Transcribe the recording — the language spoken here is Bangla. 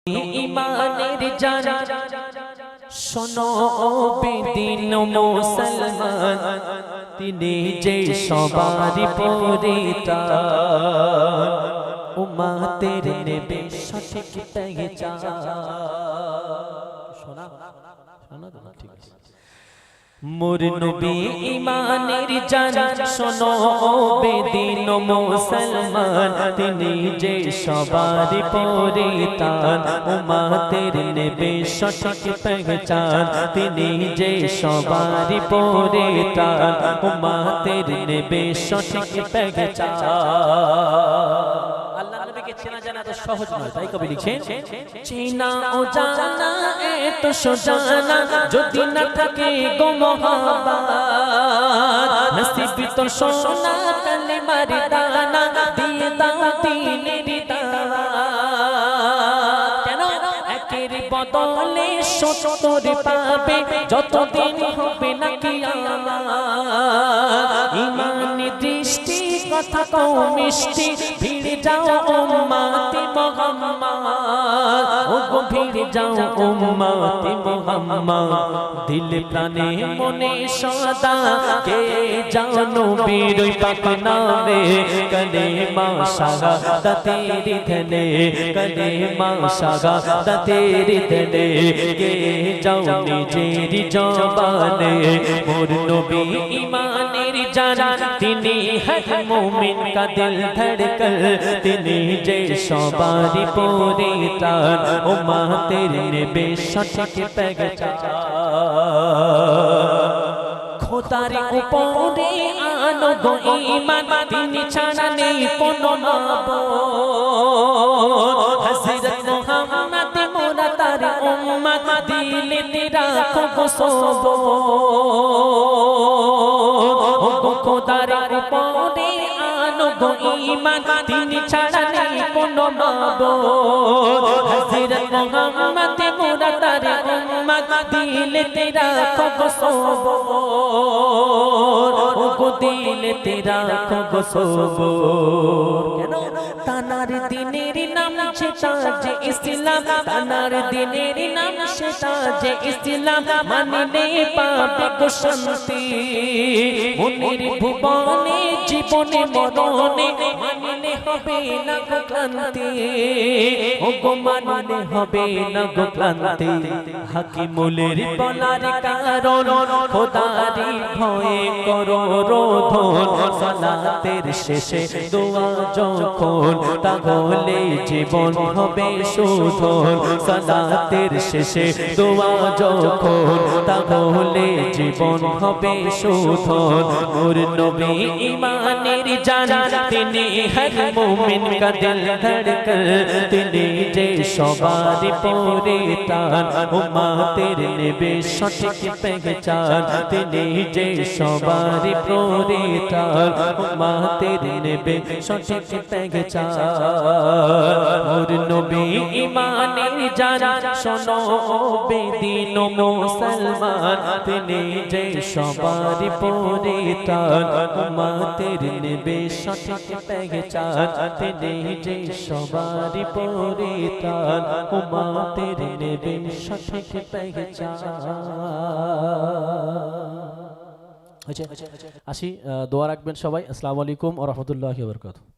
ইমানের জানা শোনো বেদিন মুসলমান, তিনি যে সবারই পরিত্রাণ, উম্মতের নেবে সঠিক পেহচান। শোনা শোনা তো ঠিক আছে। মোর নবী ইমানের জানা শোনো বেদিন মুসলমান, তিনি যে সবারই পরিত্রাণ, উম্মতের নেবে সঠিক পেহচান, তিনি যে সবারই পরিত্রাণ, উম্মতের নেবে সঠিক পেহচান। আল্লাহ নবীকে চেনা জানা তো সহজ নয়, তাই কবি লিখছেন চেনা ও জানা এত সোজানা, যদি না থাকে গো মোহাব্বত, নসিব তো সোনা কালিমার দানা, দিয়ে দাও দিনের দাওয়াত। কেন একের বদলে ৭০ পাবে, যতদিন হবে না কিয়ামত। ইমানি দৃষ্টি কথা কও মিষ্টি, ভিড়ে যাও উম্মতে মুহাম্মদ, ও গো ভিড়ে যাও উম্মতে মুহাম্মদ। দিল প্রাণে মনে সদা কে যাও নবীর পাক নামে, কলেমা শাহাদাতের ধনে, কলেমা শাহাদাতের ধনে, কে যাও নিজের জবানে। মোর নবী ইমানের জানা, তিনি হর মুমিন का दिल धड़कन, তিনি যে সবারই পরিত্রাণ, উম্মতের নেবে সঠিক পেহচান। খোদার উপরে আনো গো ঈমান, তিনি ছাড়া নেই কোনো মাবুদ। হযরত মুহাম্মদ মোরা তার উম্মত, দিলে তেরা রাখো সবুত। ও খোদার উপরে আনো গো ঈমান, তিনি ছাড়া নেই কোনো মাবুদ। হযরত মুহাম্মদ মোরা তার উম্মত, দিলে তেরা রাখো সবুত। ও গো দিলে তেরা রাখো সবুত। কেন তানার দিনের নাম সেটা যে ইসলাম, তানার দিনের নাম সেটা যে ইসলাম, মানলে পাবে গো শান্তি। মনের ভুবনে জীবনে মরণে, মানলে হবে না গো ক্লান্তি। ও গো মানলে হবে না গো ক্লান্তি। হাকিমুলের বলার কারণ, খোদারি ভয়ে করো রোধন। সালাতের শেষে দোয়া যখন, তাহলে জীবন হবে শোধন। সালাতের শেষে দোয়া যখন, তাহলে জীবন হবে শোধন। মোর নবী ইমানের জানা, তিনি হর মুমিন का दिल धड़कन, তিনি যে সবারই পরিত্রাণ, উম্মতের নেবে সঠিক পেহচান, তিনি যে সবারই পরিত্রাণ, উম্মতের নেবে সঠিক পেহচান। মোর নবী ইমানের জানা শোনো বেদিন মুসলমান, তিনি যে সবারই পরিত্রাণ, উম্মতের নেবে সঠিক পেহচান, তিনি যে সবারই পরিত্রাণ, উম্মতের নেবে সঠিক পেহচান। আসি, দোয়া রাখবেন সবাই। আসসালামু আলাইকুম ওয়া রাহমাতুল্লাহি ওয়া বারাকাতুহু।